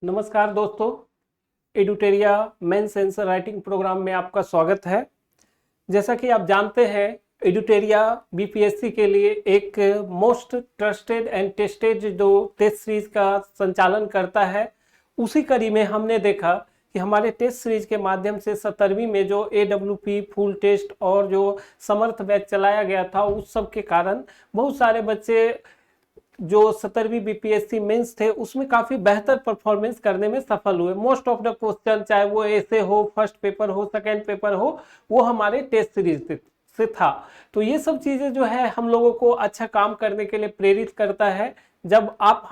नमस्कार दोस्तों, एडुटेरिया mains answer writing programme में आपका स्वागत है। जैसा कि आप जानते हैं, एडुटेरिया बीपीएससी के लिए एक मोस्ट ट्रस्टेड एंड टेस्टेड जो टेस्ट सीरीज का संचालन करता है, उसी कड़ी में हमने देखा कि हमारे टेस्ट सीरीज के माध्यम से 17वीं में जो AWP फुल टेस्ट और जो समर्थ बैच चलाया गया था, उस सब के कारण बहुत सारे बच्चे जो 17वीं बीपीएससी मेंस थे उसमें काफी बेहतर परफॉर्मेंस करने में सफल हुए। मोस्ट ऑफ द क्वेश्चन, चाहे वो ऐसे हो, फर्स्ट पेपर हो, सेकेंड पेपर हो, वो हमारे टेस्ट सीरीज से था। तो ये सब चीजें जो है हम लोगों को अच्छा काम करने के लिए प्रेरित करता है। जब आप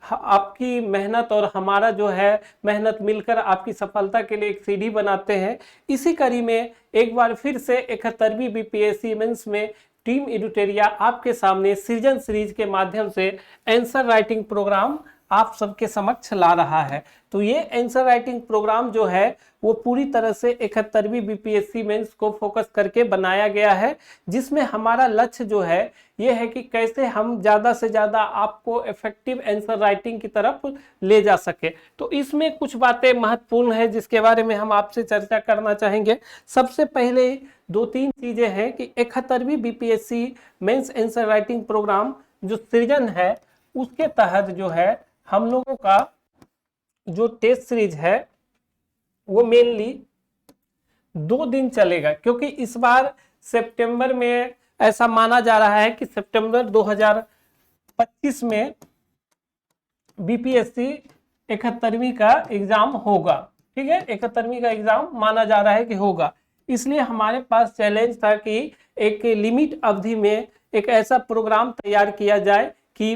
आपकी मेहनत और हमारा जो है मेहनत मिलकर आपकी सफलता के लिए एक सीढ़ी बनाते हैं। इसी कड़ी में एक बार फिर से 71वीं बीपीएससी मेंस में टीम एडुटेरिया आपके सामने सृजन सीरीज के माध्यम से आंसर राइटिंग प्रोग्राम आप सबके समक्ष ला रहा है। तो ये आंसर राइटिंग प्रोग्राम जो है वो पूरी तरह से 71वीं बीपीएससी मेंस को फोकस करके बनाया गया है, जिसमें हमारा लक्ष्य जो है ये है कि कैसे हम ज़्यादा से ज़्यादा आपको इफेक्टिव आंसर राइटिंग की तरफ ले जा सके। तो इसमें कुछ बातें महत्वपूर्ण है जिसके बारे में हम आपसे चर्चा करना चाहेंगे। सबसे पहले दो तीन चीजें हैं कि 71वीं BPSC mains answer writing program जो सृजन है, उसके तहत जो है हम लोगों का जो टेस्ट सीरीज है वो मेनली 2 दिन चलेगा, क्योंकि इस बार सितंबर में ऐसा माना जा रहा है कि सितंबर 2025 में बीपीएससी 71वीं का एग्जाम होगा। ठीक है, 71वीं का एग्जाम माना जा रहा है कि होगा। इसलिए हमारे पास चैलेंज था कि एक लिमिट अवधि में एक ऐसा प्रोग्राम तैयार किया जाए कि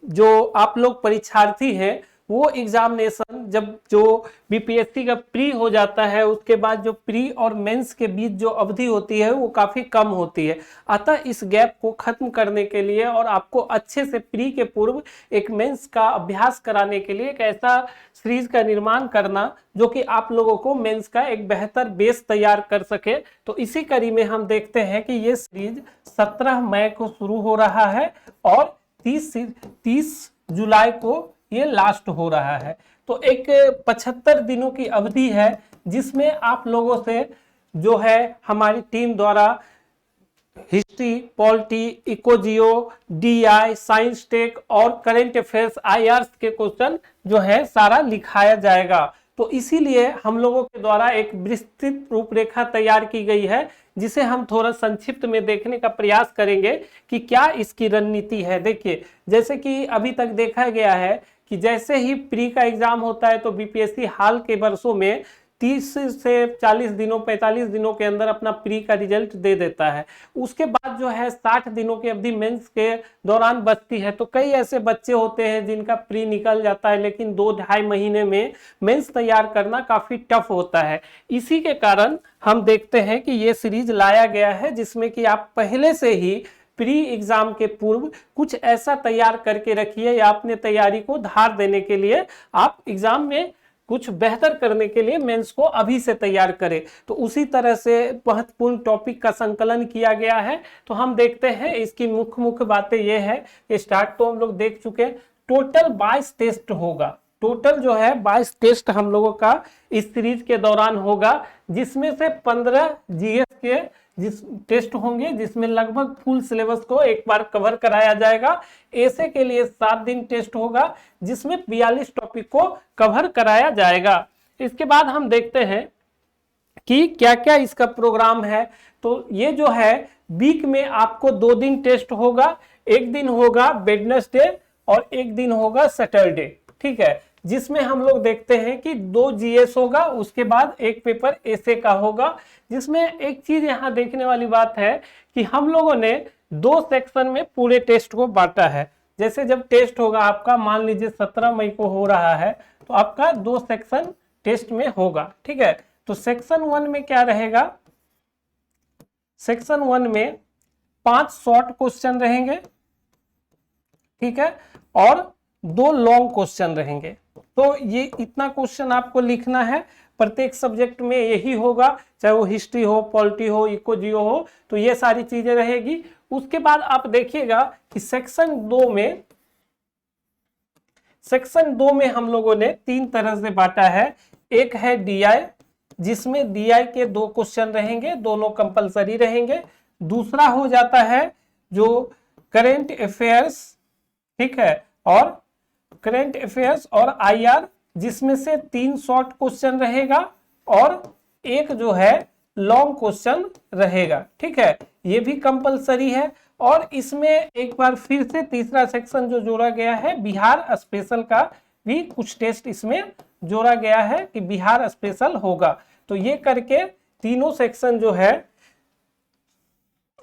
जो आप लोग परीक्षार्थी हैं वो एग्जामिनेशन जब जो बीपीएससी का प्री हो जाता है, उसके बाद जो प्री और मेंस के बीच जो अवधि होती है वो काफ़ी कम होती है। अतः इस गैप को खत्म करने के लिए और आपको अच्छे से प्री के पूर्व एक मेंस का अभ्यास कराने के लिए एक ऐसा सीरीज का निर्माण करना जो कि आप लोगों को मेंस का एक बेहतर बेस तैयार कर सके। तो इसी कड़ी में हम देखते हैं कि ये सीरीज 17 मई को शुरू हो रहा है और 30 जुलाई को ये लास्ट हो रहा है। तो एक 75 दिनों की अवधि है जिसमें आप लोगों से जो है हमारी टीम द्वारा history, polity, ecogeo, DI, science tech और करंट अफेयर्स IRs के क्वेश्चन जो है सारा लिखाया जाएगा। तो इसीलिए हम लोगों के द्वारा एक विस्तृत रूपरेखा तैयार की गई है, जिसे हम थोड़ा संक्षिप्त में देखने का प्रयास करेंगे कि क्या इसकी रणनीति है। देखिए, जैसे कि अभी तक देखा गया है कि जैसे ही प्री का एग्जाम होता है तो बीपीएससी हाल के वर्षों में 30 से 40 दिनों 45 दिनों के अंदर अपना प्री का रिजल्ट दे देता है। उसके बाद जो है 60 दिनों की अवधि मेंस के दौरान बचती है। तो कई ऐसे बच्चे होते हैं जिनका प्री निकल जाता है, लेकिन 2-2.5 महीने में मेंस तैयार करना काफ़ी टफ होता है। इसी के कारण हम देखते हैं कि ये सीरीज लाया गया है जिसमें कि आप पहले से ही प्री एग्जाम के पूर्व कुछ ऐसा तैयार करके रखिए या अपने तैयारी को धार देने के लिए आप एग्जाम में कुछ बेहतर करने के लिए मेंस को अभी से तैयार करें। तो उसी तरह से महत्वपूर्ण टॉपिक का संकलन किया गया है। तो हम देखते हैं इसकी मुख्य बातें ये है कि स्टार्ट तो हम लोग देख चुके हैं। टोटल 22 टेस्ट होगा। टोटल जो है 22 टेस्ट हम लोगों का इस सीरीज के दौरान होगा, जिसमें से 15 जीएस के टेस्ट होंगे, जिसमें लगभग फुल सिलेबस को एक बार कवर कराया जाएगा। ऐसे के लिए 7 दिन टेस्ट होगा जिसमें 42 टॉपिक को कवर कराया जाएगा। इसके बाद हम देखते हैं कि क्या क्या इसका प्रोग्राम है। तो ये जो है वीक में आपको 2 दिन टेस्ट होगा। एक दिन होगा वेडनेसडे और एक दिन होगा सैटरडे। ठीक है, जिसमें हम लोग देखते हैं कि 2 जीएस होगा, उसके बाद एक पेपर ऐसे का होगा। जिसमें एक चीज यहाँ देखने वाली बात है कि हम लोगों ने 2 सेक्शन में पूरे टेस्ट को बांटा है। जैसे जब टेस्ट होगा आपका, मान लीजिए 17 मई को हो रहा है, तो आपका 2 सेक्शन टेस्ट में होगा। ठीक है, तो सेक्शन 1 में क्या रहेगा? सेक्शन 1 में 5 शॉर्ट क्वेश्चन रहेंगे, ठीक है, और 2 लॉन्ग क्वेश्चन रहेंगे। तो ये इतना क्वेश्चन आपको लिखना है। प्रत्येक सब्जेक्ट में यही होगा, चाहे वो हिस्ट्री हो, पॉलिटी हो, इकोजियो हो, तो ये सारी चीजें रहेगी। उसके बाद आप देखिएगा कि सेक्शन 2 में सेक्शन 2 में हम लोगों ने 3 तरह से बांटा है। एक है डीआई, जिसमें डीआई के 2 क्वेश्चन रहेंगे, दोनों कंपलसरी रहेंगे। दूसरा हो जाता है जो करेंट अफेयर्स, ठीक है, और करेंट अफेयर्स और आईआर, जिसमें से 3 शॉर्ट क्वेश्चन रहेगा और एक जो है लॉन्ग क्वेश्चन रहेगा, ठीक है, ये भी कंपलसरी है। और इसमें एक बार फिर से तीसरा सेक्शन जो जोड़ा गया है बिहार स्पेशल का भी कुछ टेस्ट इसमें जोड़ा गया है कि बिहार स्पेशल होगा। तो ये करके तीनों सेक्शन जो है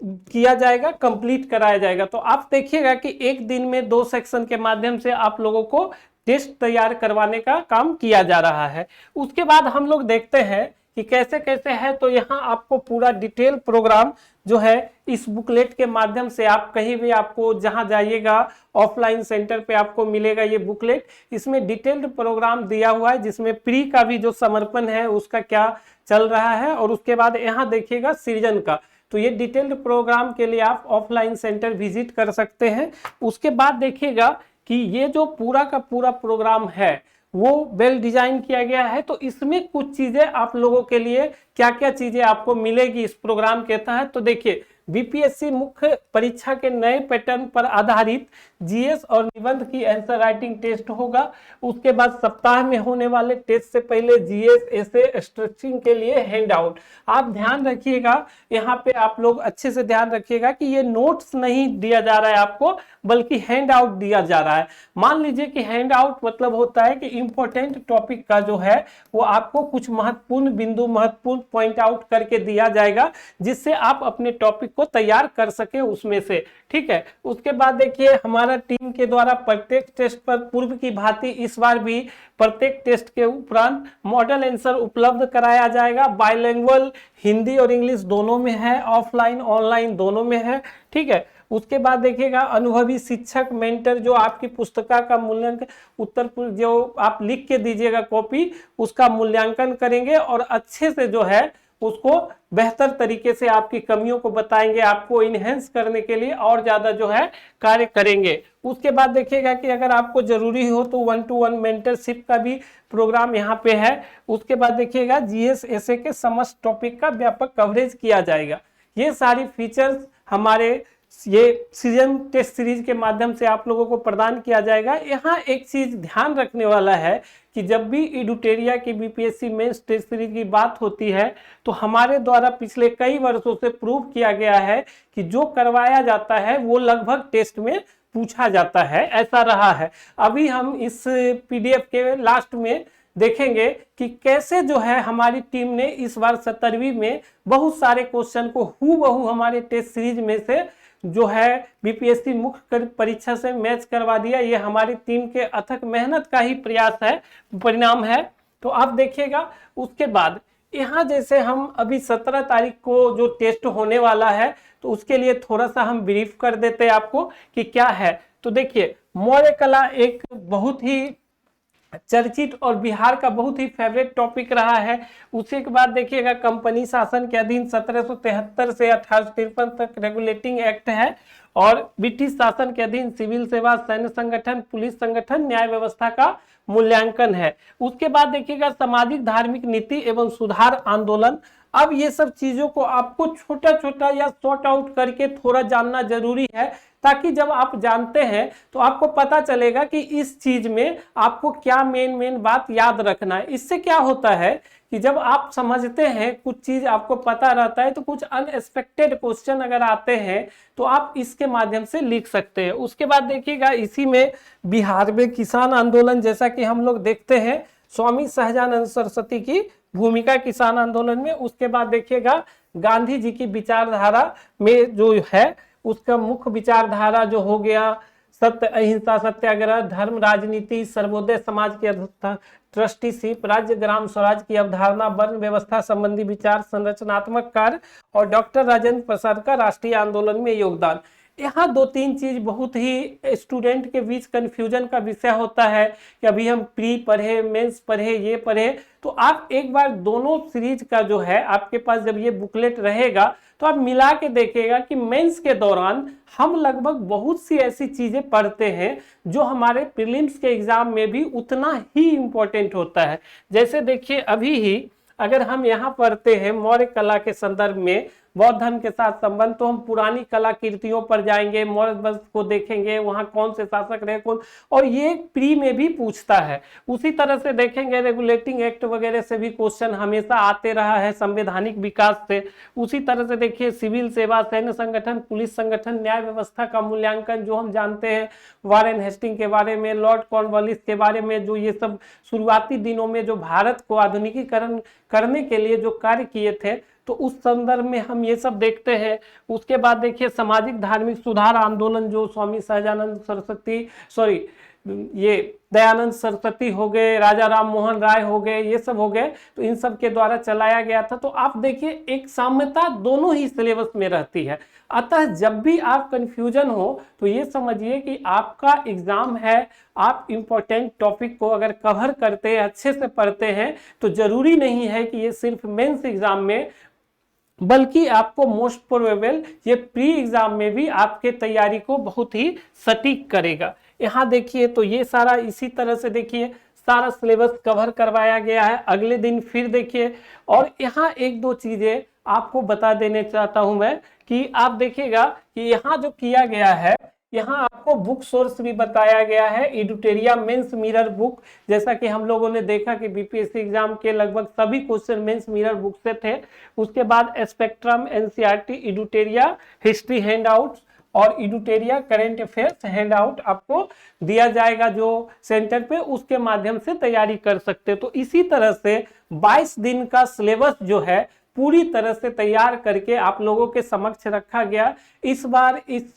किया जाएगा, कंप्लीट कराया जाएगा। तो आप देखिएगा कि एक दिन में 2 सेक्शन के माध्यम से आप लोगों को टेस्ट तैयार करवाने का काम किया जा रहा है। उसके बाद हम लोग देखते हैं कि कैसे कैसे है। तो यहाँ आपको पूरा डिटेल प्रोग्राम जो है इस बुकलेट के माध्यम से आप कहीं भी आपको जहां जाइएगा ऑफलाइन सेंटर पे आपको मिलेगा ये बुकलेट। इसमें डिटेल्ड प्रोग्राम दिया हुआ है, जिसमें प्री का भी जो समर्पण है उसका क्या चल रहा है, और उसके बाद यहाँ देखिएगा सृजन का। तो ये डिटेल्ड प्रोग्राम के लिए आप ऑफलाइन सेंटर विजिट कर सकते हैं। उसके बाद देखिएगा कि ये जो पूरा का पूरा प्रोग्राम है वो वेल डिजाइन किया गया है। तो इसमें कुछ चीजें आप लोगों के लिए क्या क्या चीजें आपको मिलेगी इस प्रोग्राम के तहत। तो देखिए, बीपीएससी मुख्य परीक्षा के नए पैटर्न पर आधारित जीएस और निबंध की आंसर राइटिंग टेस्ट होगा। उसके बाद सप्ताह में होने वाले टेस्ट से पहले जीएस ऐसे स्ट्रक्चरिंग के लिए हैंड आउट। आप ध्यान रखिएगा, यहाँ पे आप लोग अच्छे से ध्यान रखिएगा कि ये नोट्स नहीं दिया जा रहा है आपको, बल्कि हैंड आउट दिया जा रहा है। मान लीजिए कि हैंड आउट मतलब होता है कि इंपॉर्टेंट टॉपिक का जो है वो आपको कुछ महत्वपूर्ण बिंदु, महत्वपूर्ण पॉइंट आउट करके दिया जाएगा, जिससे आप अपने टॉपिक को तैयार कर सके उसमें से, ठीक है। उसके बाद देखिए, हमारा टीम के द्वारा प्रत्येक टेस्ट पर पूर्व की भांति इस बार भी प्रत्येक टेस्ट के उपरांत मॉडल आंसर उपलब्ध कराया जाएगा। बाइलिंगुअल हिंदी और इंग्लिश दोनों में है, ऑफलाइन ऑनलाइन दोनों में है, ठीक है। उसके बाद देखिएगा, अनुभवी शिक्षक मेंटर जो आपकी पुस्तिका का मूल्यांकन, उत्तर जो आप लिख के दीजिएगा कॉपी, उसका मूल्यांकन करेंगे और अच्छे से जो है उसको बेहतर तरीके से आपकी कमियों को बताएंगे, आपको इनहेंस करने के लिए और ज्यादा जो है कार्य करेंगे। उसके बाद देखिएगा कि अगर आपको जरूरी हो तो 1-to-1 मेंटरशिप का भी प्रोग्राम यहाँ पे है। उसके बाद देखिएगा, जीएस एसए के समस्त टॉपिक का व्यापक कवरेज किया जाएगा। ये सारी फीचर्स हमारे ये सीजन टेस्ट सीरीज के माध्यम से आप लोगों को प्रदान किया जाएगा। यहाँ एक चीज ध्यान रखने वाला है कि जब भी एडुटेरिया की बीपीएससी मेंस टेस्ट सीरीज की बात होती है तो हमारे द्वारा पिछले कई वर्षों से प्रूव किया गया है कि जो करवाया जाता है वो लगभग टेस्ट में पूछा जाता है, ऐसा रहा है। अभी हम इस पीडीएफ के लास्ट में देखेंगे कि कैसे जो है हमारी टीम ने इस बार 17वीं में बहुत सारे क्वेश्चन को हूबहू हमारे टेस्ट सीरीज में से जो है बीपीएससी मुख्य परीक्षा से मैच करवा दिया। ये हमारी टीम के अथक मेहनत का ही प्रयास है, परिणाम है। तो आप देखिएगा, उसके बाद यहाँ जैसे हम अभी 17 तारीख को जो टेस्ट होने वाला है तो उसके लिए थोड़ा सा हम ब्रीफ कर देते हैं आपको कि क्या है। तो देखिए, मौर्य कला एक बहुत ही चर्चित और बिहार का बहुत ही फेवरेट टॉपिक रहा है। उसी के बाद देखिएगा, कंपनी शासन के अधीन 1773 से 1853 तक रेगुलेटिंग एक्ट है, और ब्रिटिश शासन के अधीन सिविल सेवा, सैन्य संगठन, पुलिस संगठन, न्याय व्यवस्था का मूल्यांकन है। उसके बाद देखिएगा, सामाजिक धार्मिक नीति एवं सुधार आंदोलन। अब ये सब चीजों को आपको छोटा छोटा या सॉर्ट आउट करके थोड़ा जानना जरूरी है, ताकि जब आप जानते हैं तो आपको पता चलेगा कि इस चीज में आपको क्या मेन बात याद रखना है। इससे क्या होता है कि जब आप समझते हैं, कुछ चीज आपको पता रहता है, तो कुछ अनएक्सपेक्टेड क्वेश्चन अगर आते हैं तो आप इसके माध्यम से लिख सकते हैं। उसके बाद देखिएगा, इसी में बिहार में किसान आंदोलन, जैसा कि हम लोग देखते हैं स्वामी सहजानंद सरस्वती की भूमिका किसान आंदोलन में। उसके बाद देखिएगा, गांधी जी की विचारधारा में जो है उसका मुख्य विचारधारा जो हो गया सत्य अहिंसा सत्याग्रह, धर्म राजनीति, सर्वोदय समाज की ट्रस्टीशिप, राज्य ग्राम स्वराज की अवधारणा, वर्ण व्यवस्था संबंधी विचार, संरचनात्मक कार्य, और डॉक्टर राजेंद्र प्रसाद का राष्ट्रीय आंदोलन में योगदान। यहाँ 2-3 चीज बहुत ही स्टूडेंट के बीच कंफ्यूजन का विषय होता है कि अभी हम प्री पढ़े, मेंस पढ़े, ये पढ़े। तो आप एक बार दोनों सीरीज का जो है आपके पास जब ये बुकलेट रहेगा तो आप मिला के देखिएगा कि मेंस के दौरान हम लगभग बहुत सी ऐसी चीजें पढ़ते हैं जो हमारे प्रीलिम्स के एग्जाम में भी उतना ही इंपॉर्टेंट होता है। जैसे देखिए अभी ही अगर हम यहाँ पढ़ते हैं मौर्य कला के संदर्भ में बौद्ध धर्म के साथ संबंध, तो हम पुरानी कलाकृतियों पर जाएंगे, मौर्य वंश को देखेंगे, वहां कौन से शासक रहे कौन, और ये प्री में भी पूछता है। उसी तरह से देखेंगे रेगुलेटिंग एक्ट वगैरह से भी क्वेश्चन हमेशा आते रहा है, संवैधानिक विकास से। उसी तरह से देखिए सिविल सेवा, सैन्य संगठन, पुलिस संगठन, न्याय व्यवस्था का मूल्यांकन जो हम जानते हैं, वारेन हेस्टिंग के बारे में, लॉर्ड कॉर्नवालिस के बारे में, जो ये सब शुरुआती दिनों में जो भारत को आधुनिकीकरण करने के लिए जो कार्य किए थे, तो उस संदर्भ में हम ये सब देखते हैं। उसके बाद देखिए सामाजिक धार्मिक सुधार आंदोलन जो स्वामी सहजानंद सरस्वती ये दयानंद सरस्वती हो गए, राजा राम मोहन राय हो गए, ये सब हो गए, तो इन सब के द्वारा चलाया गया था। तो आप देखिए एक साम्यता दोनों ही सिलेबस में रहती है। अतः जब भी आप कंफ्यूजन हो तो ये समझिए कि आपका एग्जाम है, आप इंपॉर्टेंट टॉपिक को अगर कवर करते हैं, अच्छे से पढ़ते हैं, तो जरूरी नहीं है कि ये सिर्फ मेंस एग्जाम में, बल्कि आपको मोस्ट प्रोबेबल ये प्री एग्जाम में भी आपके तैयारी को बहुत ही सटीक करेगा। यहाँ देखिए तो ये सारा इसी तरह से देखिए सारा सिलेबस कवर करवाया गया है। अगले दिन फिर देखिए, और यहाँ एक दो चीजें आपको बता देने चाहता हूं मैं कि आप देखिएगा कि यहाँ जो किया गया है, यहाँ आपको बुक सोर्स भी बताया गया है, एडुटेरिया मेंस मिरर बुक। जैसा कि हम लोगों ने देखा कि बीपीएससी एग्जाम के लगभग सभी क्वेश्चन मेंस मिरर बुक से थे। उसके बाद स्पेक्ट्रम, एनसीईआरटी, एडुटेरिया हिस्ट्री हैंडआउट्स और एडुटेरिया करंट अफेयर्स हैंडआउट आपको दिया जाएगा जो सेंटर पे, उसके माध्यम से तैयारी कर सकते हैं। तो इसी तरह से 22 दिन का सिलेबस जो है पूरी तरह से तैयार करके आप लोगों के समक्ष रखा गया। इस बार इस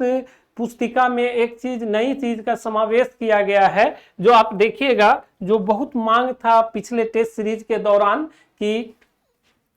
पुस्तिका में एक चीज, नई चीज का समावेश किया गया है, जो आप देखिएगा जो बहुत मांग था पिछले टेस्ट सीरीज के दौरान कि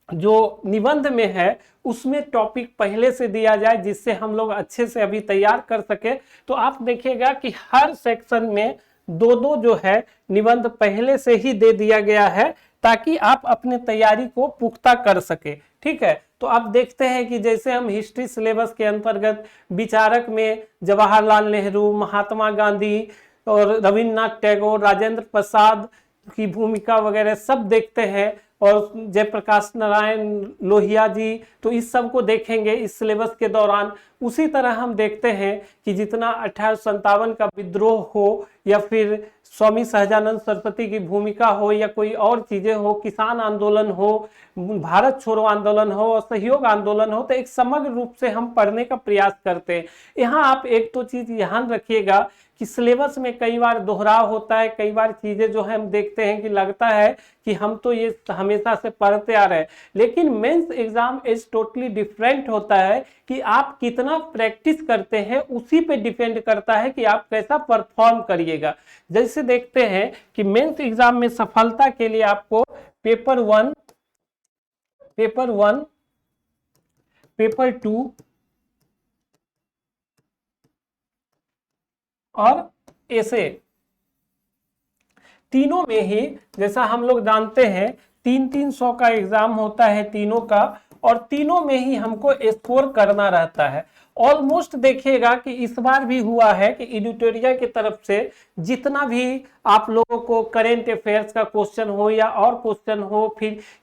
जो निबंध में है उसमें टॉपिक पहले से दिया जाए, जिससे हम लोग अच्छे से अभी तैयार कर सके। तो आप देखिएगा कि हर सेक्शन में दो दो जो है निबंध पहले से ही दे दिया गया है, ताकि आप अपने तैयारी को पुख्ता कर सके। ठीक है, तो आप देखते हैं कि जैसे हम हिस्ट्री सिलेबस के अंतर्गत विचारक में जवाहरलाल नेहरू, महात्मा गांधी और रविन्द्रनाथ टैगोर, राजेंद्र प्रसाद की भूमिका वगैरह सब देखते हैं, और जयप्रकाश नारायण लोहिया जी, तो इस सब को देखेंगे इस सिलेबस के दौरान। उसी तरह हम देखते हैं कि जितना 1857 का विद्रोह हो, या फिर स्वामी सहजानंद सरस्वती की भूमिका हो, या कोई और चीजें हो, किसान आंदोलन हो, भारत छोड़ो आंदोलन हो, और सहयोग आंदोलन हो, तो एक समग्र रूप से हम पढ़ने का प्रयास करते हैं। यहाँ आप एक तो चीज ध्यान रखिएगा कि सिलेबस में कई बार दोहराव होता है, कई बार चीजें जो है हम देखते हैं कि लगता है कि हम तो ये हमेशा से पढ़ते आ रहे हैं, लेकिन mains exam is totally different होता है कि आप कितना प्रैक्टिस करते हैं, उसी पे डिपेंड करता है कि आप कैसा परफॉर्म करिएगा। जैसे देखते हैं कि मेंस एग्जाम में सफलता के लिए आपको पेपर 1, पेपर 2 और ऐसे तीनों में ही, जैसा हम लोग जानते हैं 300 का एग्जाम होता है तीनों का, और तीनों में ही हमको स्कोर करना रहता है। ऑलमोस्ट देखिएगा कि इस बार भी हुआ है कि एडिटोरियल की तरफ से जितना भी आप लोगों को करेंट अफेयर्स का क्वेश्चन हो, या और क्वेश्चन हो,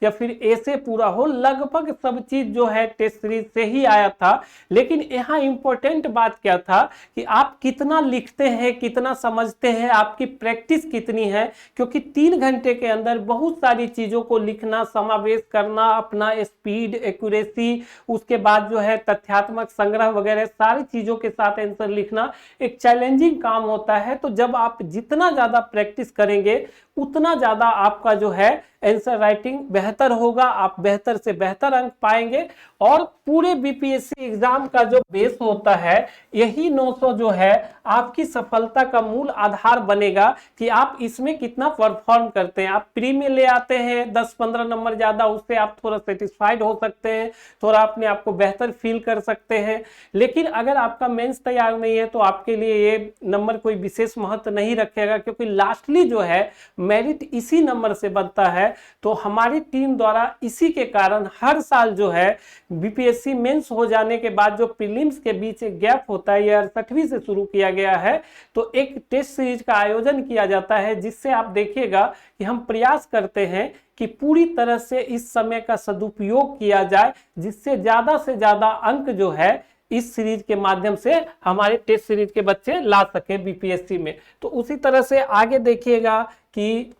या फिर ऐसे पूरा हो, लगभग सब चीज जो है टेस्ट सीरीज से ही आया था। लेकिन यहाँ इंपॉर्टेंट बात क्या था कि आप कितना लिखते हैं, कितना समझते हैं, आपकी प्रैक्टिस कितनी है, क्योंकि 3 घंटे के अंदर बहुत सारी चीजों को लिखना, समावेश करना, अपना स्पीड, एक्यूरेसी, उसके बाद जो है तथ्यात्मक संग्रह वगैरह सारी चीजों के साथ आंसर लिखना एक चैलेंजिंग काम होता है। तो जब आप जितना ज्यादा प्रैक्टिस करेंगे उतना ज्यादा आपका जो है आंसर राइटिंग बेहतर होगा, आप बेहतर से बेहतर अंक पाएंगे। और पूरे बीपीएससी एग्जाम का जो बेस होता है, यही 900 जो है आपकी सफलता का मूल आधार बनेगा कि आप इसमें कितना परफॉर्म करते हैं। आप प्री में ले आते हैं 10-15 नंबर ज्यादा, उससे आप थोड़ा सेटिस्फाइड हो सकते हैं, थोड़ा अपने आप को बेहतर फील कर सकते हैं। लेकिन अगर आपका मेंस तैयार नहीं है तो आपके लिए ये नंबर कोई विशेष महत्व नहीं रखेगा, क्योंकि लास्टली जो है मेरिट इसी नंबर से बनता है। तो हमारी टीम द्वारा इसी के कारण हर साल जो है बीपीएससी मेंस हो जाने के बाद जो प्रीलिम्स के बीच एक गैप होता है, ये 68वीं से शुरू किया गया है, तो एक टेस्ट सीरीज का आयोजन किया जाता है, जिससे आप देखिएगा कि हम प्रयास करते हैं कि पूरी तरह से इस समय का सदुपयोग किया जाए, जिससे ज्यादा अंक जो है इस सीरीज के माध्यम से हमारे टेस्ट सीरीज के बच्चे ला सके बीपीएससी में। तो उसी तरह से आगे देखिएगा कि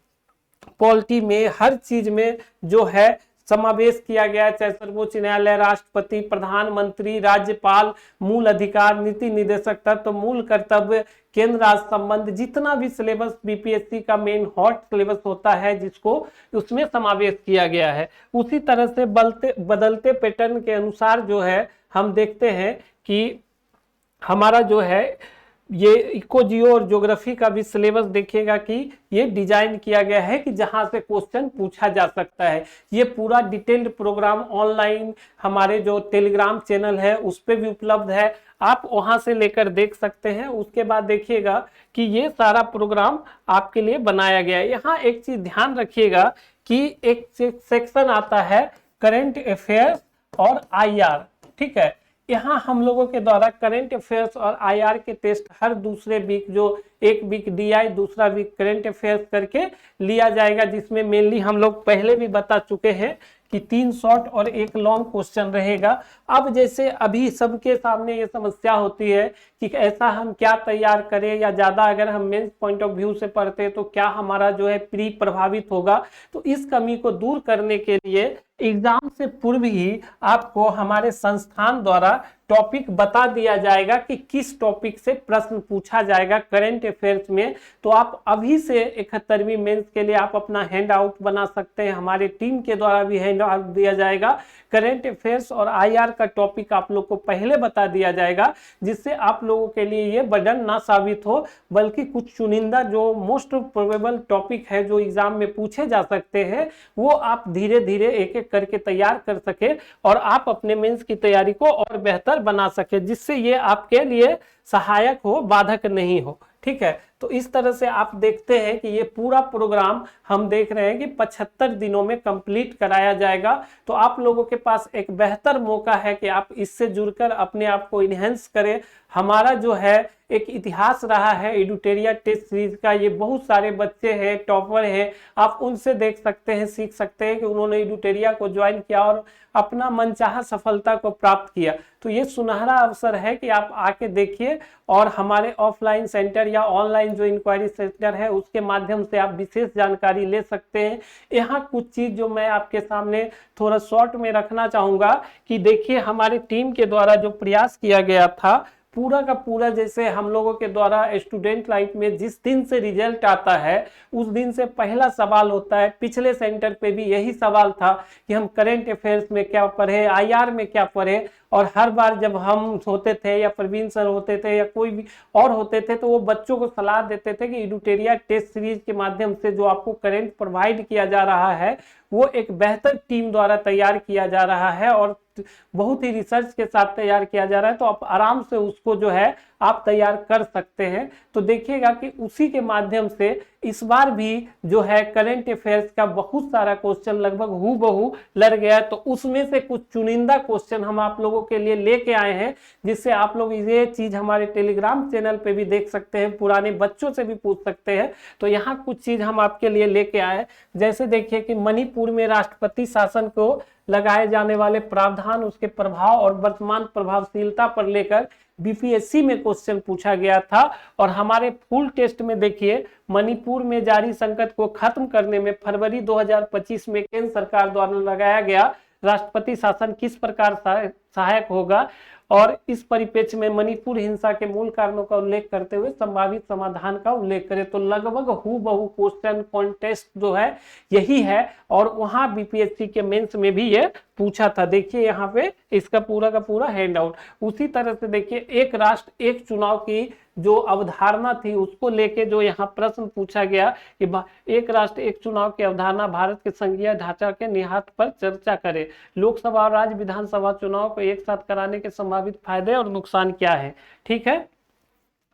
पॉलिटी में हर चीज में जो है समावेश किया गया, चाहे सर्वोच्च न्यायालय, राष्ट्रपति, प्रधानमंत्री, राज्यपाल, मूल अधिकार, नीति निदेशक तत्व, मूल कर्तव्य, केंद्र राज्य संबंध, जितना भी सिलेबस बीपीएससी का मेन हॉट सिलेबस होता है जिसको उसमें समावेश किया गया है। उसी तरह से बदलते पैटर्न के अनुसार जो है हम देखते हैं कि हमारा जो है ये इको जियो और ज्योग्राफी का भी सिलेबस देखिएगा कि ये डिजाइन किया गया है कि जहां से क्वेश्चन पूछा जा सकता है। ये पूरा डिटेल्ड प्रोग्राम ऑनलाइन हमारे जो टेलीग्राम चैनल है उस पर भी उपलब्ध है, आप वहां से लेकर देख सकते हैं। उसके बाद देखिएगा कि ये सारा प्रोग्राम आपके लिए बनाया गया है। यहाँ एक चीज ध्यान रखिएगा कि एक सेक्शन आता है करंट अफेयर्स और आईआर, ठीक है। यहाँ हम लोगों के द्वारा करंट अफेयर्स और आईआर के टेस्ट हर दूसरे वीक, जो एक वीक डीआई दूसरा वीक करंट अफेयर्स करके लिया जाएगा, जिसमें मेनली हम लोग पहले भी बता चुके हैं कि 3 शॉर्ट और 1 लॉन्ग क्वेश्चन रहेगा। अब जैसे अभी सबके सामने ये समस्या होती है कि ऐसा हम क्या तैयार करें, या ज्यादा अगर हम मेंस पॉइंट ऑफ व्यू से पढ़ते हैं तो क्या हमारा जो है प्री प्रभावित होगा। तो इस कमी को दूर करने के लिए एग्जाम से पूर्व ही आपको हमारे संस्थान द्वारा टॉपिक बता दिया जाएगा कि किस टॉपिक से प्रश्न पूछा जाएगा करंट अफेयर्स में। तो आप अभी से 71वीं मेंस के लिए आप अपना हैंड आउट बना सकते हैं, हमारे टीम के द्वारा भी हैंड आउट दिया जाएगा। करंट अफेयर्स और आईआर का टॉपिक आप लोग को पहले बता दिया जाएगा, जिससे आप लोगों के लिए ये बर्डन ना साबित हो, बल्कि कुछ चुनिंदा जो मोस्ट प्रोबेबल टॉपिक है जो एग्जाम में पूछे जा सकते हैं वो आप धीरे धीरे एक एक करके तैयार कर सके और आप अपने मेंस की तैयारी को और बेहतर बना सके, जिससे ये आपके लिए सहायक हो, बाधक नहीं हो, ठीक है। तो इस तरह से आप देखते हैं कि ये पूरा प्रोग्राम हम देख रहे हैं कि 75 दिनों में कंप्लीट कराया जाएगा। तो आप लोगों के पास एक बेहतर मौका है कि आप इससे जुड़कर अपने आप को इनहेंस करें। हमारा जो है एक इतिहास रहा है एडुटेरिया टेस्ट सीरीज का, ये बहुत सारे बच्चे हैं, टॉपर हैं, आप उनसे देख सकते हैं, सीख सकते हैं कि उन्होंने एडुटेरिया को ज्वाइन किया और अपना मनचाहा सफलता को प्राप्त किया। तो ये सुनहरा अवसर है कि आप आके देखिए और हमारे ऑफलाइन सेंटर या ऑनलाइन जो इंक्वायरी सेंटर है उसके माध्यम से आप विशेष जानकारी ले सकते हैं। यहाँ कुछ चीज जो मैं आपके सामने थोड़ा शॉर्ट में रखना चाहूंगा कि देखिए हमारी टीम के द्वारा जो प्रयास किया गया था पूरा का पूरा, जैसे हम लोगों के द्वारा स्टूडेंट लाइफ में जिस दिन से रिजल्ट आता है उस दिन से पहला सवाल होता है, पिछले सेंटर पे भी यही सवाल था कि हम करंट अफेयर्स में क्या पढ़े, आईआर में क्या पढ़े। और हर बार जब हम होते थे या प्रवीण सर होते थे या कोई भी और होते थे तो वो बच्चों को सलाह देते थे कि एडुटेरिया टेस्ट सीरीज के माध्यम से जो आपको करंट प्रोवाइड किया जा रहा है वो एक बेहतर टीम द्वारा तैयार किया जा रहा है और बहुत ही रिसर्च के साथ तैयार किया जा रहा है। तो आप आराम से उसको जो है आप तैयार कर सकते हैं। तो देखिएगा कि उसी के माध्यम से इस बार भी जो है करंट अफेयर्स का बहुत सारा क्वेश्चन लगभग हूबहू लड़ गया। तो उसमें से कुछ चुनिंदा क्वेश्चन हम आप लोगों के लिए लेके आए हैं, जिससे आप लोग ये चीज हमारे टेलीग्राम चैनल पे भी देख सकते हैं, पुराने बच्चों से भी पूछ सकते हैं। तो यहाँ कुछ चीज हम आपके लिए लेके आए, जैसे देखिए कि मणिपुर में राष्ट्रपति शासन को लगाए जाने वाले प्रावधान, उसके प्रभाव और वर्तमान प्रभावशीलता पर लेकर बीपीएससी में क्वेश्चन पूछा गया था। और हमारे फुल टेस्ट में देखिए मणिपुर में जारी संकट को खत्म करने में फरवरी 2025 में केंद्र सरकार द्वारा लगाया गया राष्ट्रपति शासन किस प्रकार सहायक होगा, और इस परिप्रेक्ष्य में मणिपुर हिंसा के मूल कारणों का उल्लेख करते हुए संभावित समाधान का उल्लेख करें। तो लगभग हूबहू क्वेश्चन कॉन्टेस्ट जो है यही है, और वहां बीपीएससी के मेंस में भी ये पूछा था। देखिए यहाँ पे इसका पूरा का पूरा हैंड आउट। उसी तरह से देखिए एक राष्ट्र एक चुनाव की जो अवधारणा थी उसको लेके जो यहाँ प्रश्न पूछा गया कि एक राष्ट्र एक चुनाव की अवधारणा भारत के संघीय ढांचा के निहित पर चर्चा करे। लोकसभा और राज्य विधानसभा चुनाव को एक साथ कराने के संभावना संभावित फायदे और नुकसान क्या है, ठीक है।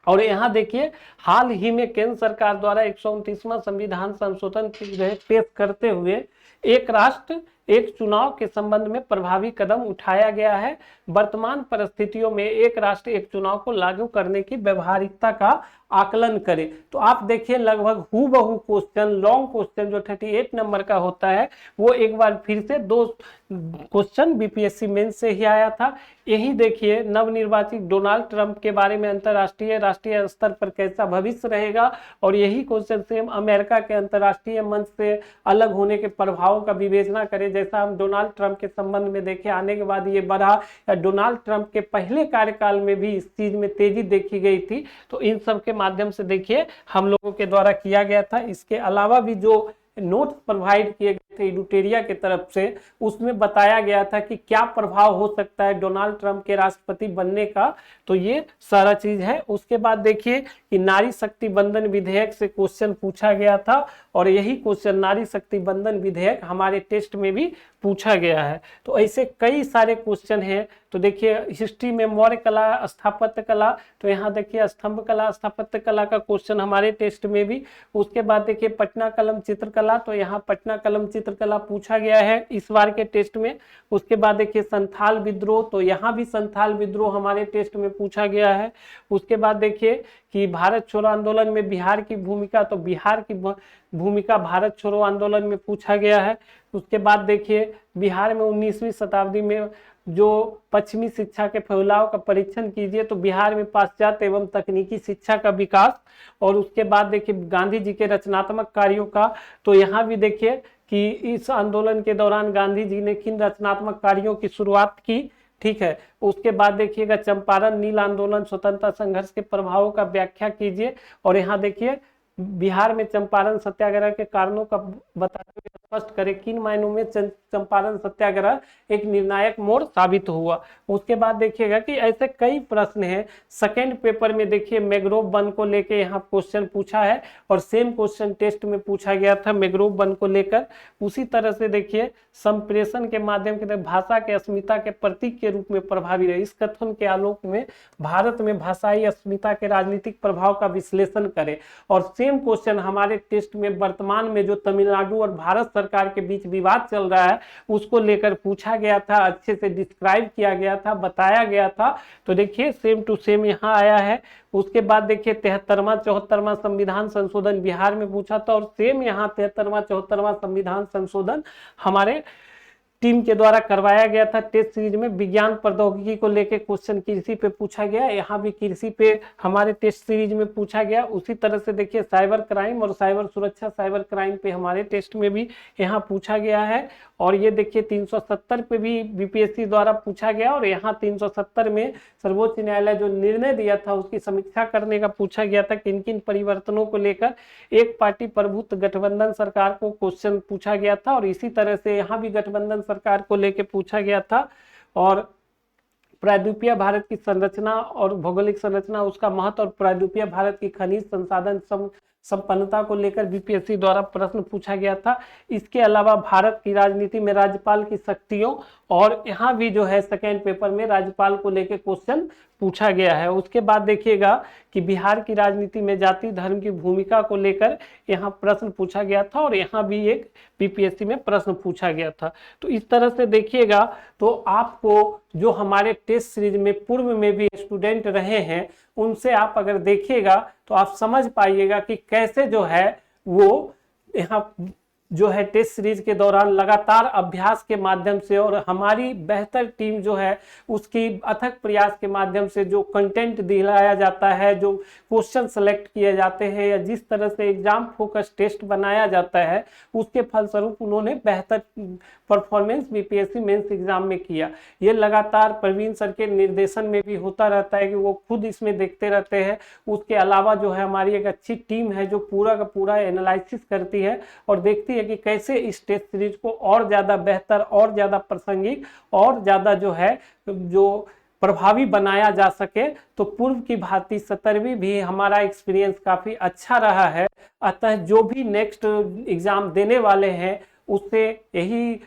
और यहाँ देखिए हाल ही में केंद्र सरकार द्वारा 129वां संविधान संशोधन पेश करते हुए एक राष्ट्र एक चुनाव के संबंध में प्रभावी कदम उठाया गया है। वर्तमान परिस्थितियों में एक राष्ट्र एक चुनाव को लागू करने की व्यवहारिकता का आकलन करें। तो आप देखिए लगभग हूबहू क्वेश्चन, लॉन्ग क्वेश्चन जो 38 नंबर का होता है वो एक बार फिर से 2 क्वेश्चन बीपीएससी मेंस से ही आया था। यही देखिए नवनिर्वाचित डोनाल्ड ट्रंप के बारे में अंतर्राष्ट्रीय राष्ट्रीय स्तर पर कैसा भविष्य रहेगा, और यही क्वेश्चन सेम अमेरिका के अंतर्राष्ट्रीय मंच से अलग होने के प्रभावों का विवेचना करें। जैसा हम डोनाल्ड ट्रंप के संबंध में देखे आने के बाद ये बढ़ा, या डोनाल्ड ट्रंप के पहले कार्यकाल में भी इस चीज में तेजी देखी गई थी। तो इन सब के माध्यम से देखिए हम लोगों के द्वारा किया गया था। इसके अलावा भी जो नोट्स प्रोवाइड किए गए थे एडुटेरिया की तरफ से, उसमें बताया गया था कि क्या प्रभाव हो सकता है डोनाल्ड ट्रंप के राष्ट्रपति बनने का। तो ये सारा चीज है। उसके बाद देखिए कि नारी शक्ति बंधन विधेयक से क्वेश्चन पूछा गया था, और यही क्वेश्चन नारी शक्ति बंधन विधेयक हमारे टेस्ट में भी पूछा गया है। तो ऐसे कई सारे क्वेश्चन हैं। तो देखिए हिस्ट्री में मौर्य कला, स्थापत्य कला, तो यहाँ देखिए स्तंभ कला, स्थापत्य कला का क्वेश्चन हमारे टेस्ट में भी। उसके बाद देखिए पटना कलम चित्रकला, तो यहाँ पटना कलम चित्रकला पूछा गया है इस बार के टेस्ट में। उसके बाद देखिए संथाल विद्रोह, तो यहाँ भी संथाल विद्रोह हमारे टेस्ट में पूछा गया है। उसके बाद देखिए कि भारत छोड़ो आंदोलन में बिहार की भूमिका, तो बिहार की भूमिका भारत छोड़ो आंदोलन में पूछा गया है। उसके बाद देखिए बिहार में 19वीं शताब्दी में जो पश्चिमी शिक्षा के फैलाव का परीक्षण कीजिए, तो बिहार में पाश्चात्य एवं तकनीकी शिक्षा का विकास। और उसके बाद देखिए गांधी जी के रचनात्मक कार्यों का, तो यहाँ भी देखिए कि इस आंदोलन के दौरान गांधी जी ने किन रचनात्मक कार्यों की शुरुआत की, ठीक है। उसके बाद देखिएगा चंपारण नील आंदोलन स्वतंत्रता संघर्ष के प्रभावों का व्याख्या कीजिए, और यहाँ देखिए बिहार में चंपारण सत्याग्रह के कारणों का बताते हुए स्पष्ट करें किन मायनों में चंपारण सत्याग्रह एक निर्णायक मोड़ साबित हुआ। उसके बाद देखिएगा कि ऐसे कई प्रश्न हैं। सेकेंड पेपर में देखिए मैंग्रोव वन को लेकर यहाँ क्वेश्चन पूछा है, और सेम क्वेश्चन टेस्ट में पूछा गया था मैंग्रोव वन को लेकर। उसी तरह से देखिए संप्रेषण के माध्यम से भाषा के अस्मिता के प्रतीक के रूप में प्रभावी रहे। इस कथन के आलोक में भारत में भाषाई अस्मिता के राजनीतिक प्रभाव का विश्लेषण करें। और सेम क्वेश्चन हमारे टेस्ट में वर्तमान में जो तमिलनाडु और भारत सरकार के बीच विवाद चल रहा है उसको लेकर पूछा गया था, अच्छे से डिस्क्राइब किया गया था, बताया गया था। तो देखिए सेम टू सेम यहाँ आया है। उसके बाद देखिए 73वां 74वां संविधान संशोधन बिहार में पूछा था, और सेम यहाँ 73वां 74वां संविधान संशोधन हमारे टीम के द्वारा करवाया गया था। टेस्ट सीरीज में विज्ञान प्रौद्योगिकी को लेकर क्वेश्चन कृषि पे पूछा गया, यहाँ भी कृषि पे हमारे टेस्ट सीरीज में पूछा गया। उसी तरह से देखिए साइबर क्राइम और साइबर सुरक्षा, साइबर क्राइम पे हमारे टेस्ट में भी यहाँ पूछा गया है। और ये देखिए 370 पे भी बीपीएससी द्वारा पूछा गया, और यहाँ 370 में सर्वोच्च न्यायालय जो निर्णय दिया था उसकी समीक्षा करने का पूछा गया था, किन किन परिवर्तनों को लेकर एक पार्टी प्रभुत्व गठबंधन सरकार को क्वेश्चन पूछा गया था। और इसी तरह से यहाँ भी गठबंधन सरकार को लेकर पूछा गया था। और प्रायद्वीपीय भारत की संरचना और भौगोलिक संरचना, उसका महत्व, और प्रायद्वीपीय भारत की खनिज संसाधन संपन्नता को लेकर बीपीएससी द्वारा प्रश्न पूछा गया था। इसके अलावा भारत की राजनीति में राज्यपाल की शक्तियों, और यहाँ भी जो है सेकेंड पेपर में राज्यपाल को लेकर क्वेश्चन पूछा गया है। उसके बाद देखिएगा कि बिहार की राजनीति में जाति धर्म की भूमिका को लेकर यहाँ प्रश्न पूछा गया था, और यहाँ भी एक बीपीएससी में प्रश्न पूछा गया था। तो इस तरह से देखिएगा तो आपको जो हमारे टेस्ट सीरीज में पूर्व में भी स्टूडेंट रहे हैं उनसे आप अगर देखिएगा तो आप समझ पाइएगा कि कैसे जो है वो यहाँ जो है टेस्ट सीरीज के दौरान लगातार अभ्यास के माध्यम से, और हमारी बेहतर टीम जो है उसकी अथक प्रयास के माध्यम से जो कंटेंट दिलाया जाता है, जो क्वेश्चन सेलेक्ट किए जाते हैं, या जिस तरह से एग्जाम फोकस टेस्ट बनाया जाता है उसके फलस्वरूप उन्होंने बेहतर परफॉर्मेंस बीपीएससी मेंस एग्जाम में किया। ये लगातार प्रवीण सर के निर्देशन में भी होता रहता है कि वो खुद इसमें देखते रहते हैं। उसके अलावा जो है हमारी एक अच्छी टीम है जो पूरा का पूरा एनालिसिस करती है और देखती है कि कैसे इस टेस्ट सीरीज को और ज्यादा बेहतर, और ज्यादा प्रासंगिक, और ज्यादा जो है जो प्रभावी बनाया जा सके। तो पूर्व की भांति 17वीं भी हमारा एक्सपीरियंस काफी अच्छा रहा है। अतः जो भी नेक्स्ट एग्जाम देने वाले हैं उससे यही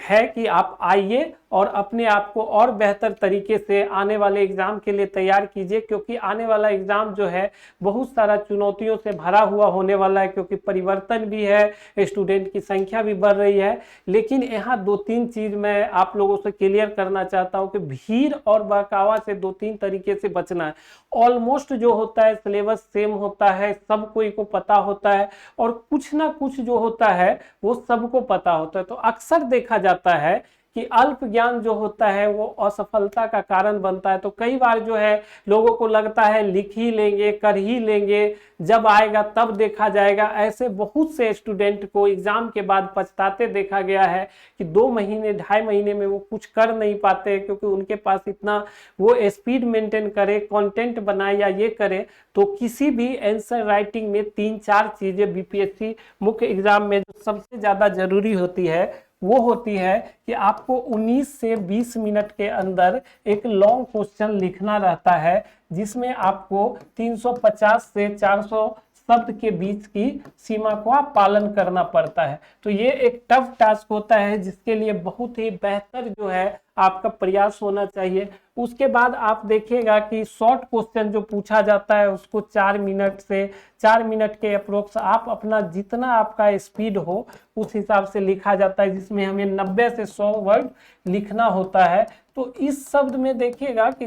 है कि आप आइए और अपने आप को और बेहतर तरीके से आने वाले एग्जाम के लिए तैयार कीजिए, क्योंकि आने वाला एग्जाम जो है बहुत सारा चुनौतियों से भरा हुआ होने वाला है, क्योंकि परिवर्तन भी है, स्टूडेंट की संख्या भी बढ़ रही है। लेकिन यहाँ 2-3 चीज मैं आप लोगों से क्लियर करना चाहता हूँ कि भीड़ और बहकावा से 2-3 तरीके से बचना है। ऑलमोस्ट जो होता है सिलेबस सेम होता है, सब कोई को पता होता है, और कुछ ना कुछ जो होता है वो सबको पता होता है। तो अक्सर देखा जाता है कि अल्प ज्ञान जो होता है वो असफलता का कारण बनता है। तो कई बार जो है लोगों को लगता है लिख ही लेंगे, कर ही लेंगे, जब आएगा तब देखा जाएगा। ऐसे बहुत से स्टूडेंट को एग्जाम के बाद पछताते देखा गया है कि 2 महीने 2.5 महीने में वो कुछ कर नहीं पाते, क्योंकि उनके पास इतना वो स्पीड मेंटेन करे, कंटेंट बनाए या ये करे। तो किसी भी आंसर राइटिंग में 3-4 चीजें बीपीएससी मुख्य एग्जाम में जो सबसे ज्यादा जरूरी होती है वो होती है कि आपको 19 से 20 मिनट के अंदर एक लॉन्ग क्वेश्चन लिखना रहता है, जिसमें आपको 350 से 400 शब्द के बीच की सीमा का पालन करना पड़ता है। तो ये एक टफ टास्क होता है, जिसके लिए बहुत ही बेहतर जो है आपका प्रयास होना चाहिए। उसके बाद आप देखिएगा कि शॉर्ट क्वेश्चन जो पूछा जाता है उसको 4 मिनट से 4 मिनट के अप्रोक्स आप अपना जितना आपका स्पीड हो उस हिसाब से लिखा जाता है, जिसमें हमें 90 से 100 वर्ड लिखना होता है। तो इस शब्द में देखिएगा कि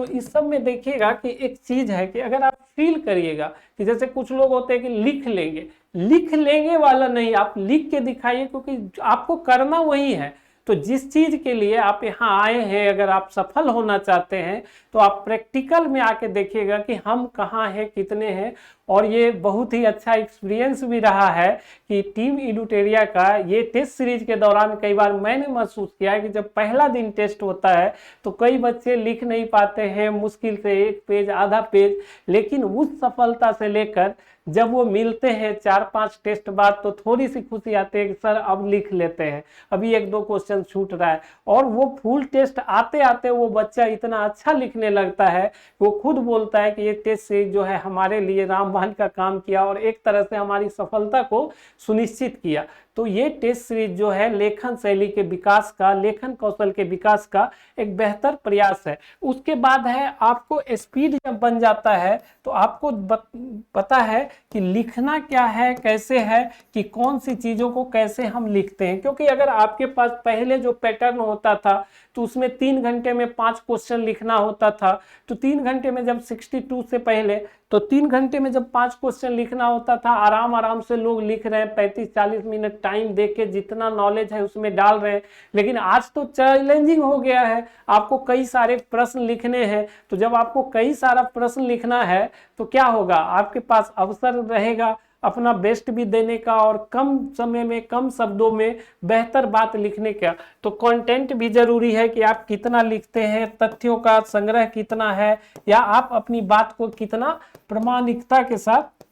इस सब में देखिएगा कि एक चीज है कि अगर आप फील करिएगा कि जैसे कुछ लोग होते हैं कि लिख लेंगे वाला नहीं, आप लिख के दिखाइए, क्योंकि आपको करना वही है। तो जिस चीज के लिए आप यहाँ आए हैं, अगर आप सफल होना चाहते हैं तो आप प्रैक्टिकल में आके देखिएगा कि हम कहाँ हैं, कितने हैं। और ये बहुत ही अच्छा एक्सपीरियंस भी रहा है कि टीम एडुटेरिया का ये टेस्ट सीरीज के दौरान कई बार मैंने महसूस किया है कि जब पहला दिन टेस्ट होता है तो कई बच्चे लिख नहीं पाते हैं, मुश्किल से 1 पेज आधा पेज, लेकिन उस सफलता से लेकर जब वो मिलते हैं 4-5 टेस्ट बाद तो थोड़ी सी खुशी आती है कि सर अब लिख लेते हैं, अभी 1-2 क्वेश्चन छूट रहा है। और वो फुल टेस्ट आते आते वो बच्चा इतना अच्छा लिखने लगता है, वो खुद बोलता है कि ये टेस्ट सीरीज जो है हमारे लिए रामबाण का काम किया और एक तरह से हमारी सफलता को सुनिश्चित किया। तो ये टेस्ट सीरीज जो है लेखन शैली के विकास का, लेखन कौशल के विकास का एक बेहतर प्रयास है। उसके बाद है आपको स्पीड जब बन जाता है तो आपको पता है कि लिखना क्या है, कैसे है, कि कौन सी चीजों को कैसे हम लिखते हैं। क्योंकि अगर आपके पास पहले जो पैटर्न होता था तो उसमें 3 घंटे में 5 क्वेश्चन लिखना होता था, तो 3 घंटे में जब 62 से पहले तो 3 घंटे में जब 5 क्वेश्चन लिखना होता था, आराम से लोग लिख रहे हैं, 35-40 मिनट टाइम देके जितना नॉलेज है उसमें डाल रहे हैं। लेकिन आज तो चैलेंजिंग हो गया है, आपको कई सारे प्रश्न लिखने हैं। तो जब आपको कई सारा प्रश्न लिखना है तो क्या होगा, आपके पास अवसर रहेगा अपना बेस्ट भी देने का और कम समय में कम शब्दों में बेहतर बात लिखने का। तो कंटेंट भी जरूरी है कि आप कितना लिखते हैं, तथ्यों का संग्रह कितना है, या आप अपनी बात को कितना प्रामाणिकता के साथ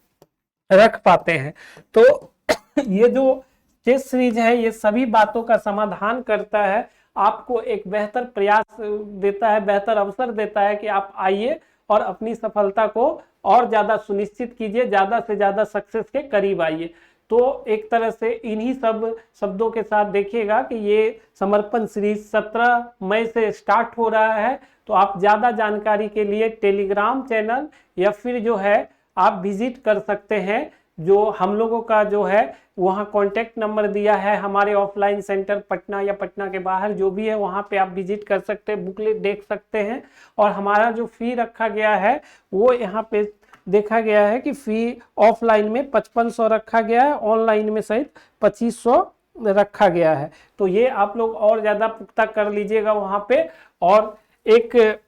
रख पाते हैं। तो ये जो टेस्ट सीरीज है ये सभी बातों का समाधान करता है, आपको एक बेहतर प्रयास देता है, बेहतर अवसर देता है कि आप आइए और अपनी सफलता को और ज्यादा सुनिश्चित कीजिए, ज्यादा से ज्यादा सक्सेस के करीब आइए। तो एक तरह से इन्हीं सब शब्दों के साथ देखिएगा कि ये समर्पण सीरीज 17 मई से स्टार्ट हो रहा है। तो आप ज्यादा जानकारी के लिए टेलीग्राम चैनल या फिर जो है आप विजिट कर सकते हैं, जो हम लोगों का जो है वहाँ कॉन्टेक्ट नंबर दिया है, हमारे ऑफलाइन सेंटर पटना या पटना के बाहर जो भी है वहाँ पे आप विजिट कर सकते हैं, बुकलेट देख सकते हैं। और हमारा जो फी रखा गया है वो यहाँ पे देखा गया है कि फी ऑफलाइन में 5500 रखा गया है, ऑनलाइन में सहित 2500 रखा गया है। तो ये आप लोग और ज़्यादा पुख्ता कर लीजिएगा वहाँ पे, और एक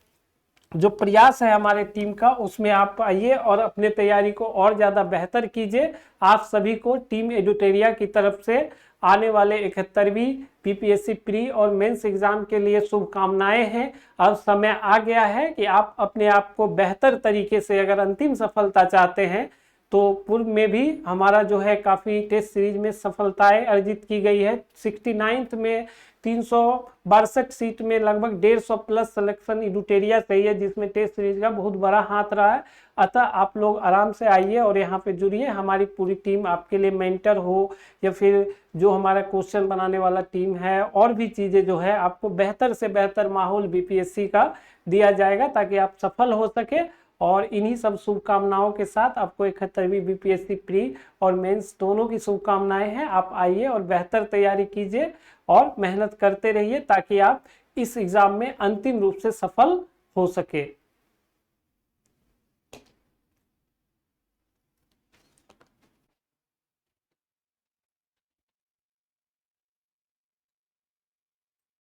जो प्रयास है हमारे टीम का उसमें आप आइए और अपने तैयारी को और ज़्यादा बेहतर कीजिए। आप सभी को टीम एडुटेरिया की तरफ से आने वाले 71वीं बीपीएससी प्री और मेंस एग्जाम के लिए शुभकामनाएं हैं। अब समय आ गया है कि आप अपने आप को बेहतर तरीके से, अगर अंतिम सफलता चाहते हैं तो तो पूर्व में भी हमारा जो है काफ़ी टेस्ट सीरीज में सफलताएं अर्जित की गई है। 69th में 362 सीट में लगभग 150 प्लस सिलेक्शन इडुटेरिया से ही है, जिसमें टेस्ट सीरीज का बहुत बड़ा हाथ रहा है। अतः आप लोग आराम से आइए और यहाँ पे जुड़िए, हमारी पूरी टीम आपके लिए मेंटर हो या फिर जो हमारा क्वेश्चन बनाने वाला टीम है, और भी चीज़ें जो है आपको बेहतर से बेहतर माहौल बीपीएससी का दिया जाएगा ताकि आप सफल हो सके। और इन्हीं सब शुभकामनाओं के साथ आपको 71वीं बीपीएससी प्री और मेंस दोनों की शुभकामनाएं हैं। आप आइए और बेहतर तैयारी कीजिए और मेहनत करते रहिए ताकि आप इस एग्जाम में अंतिम रूप से सफल हो सके।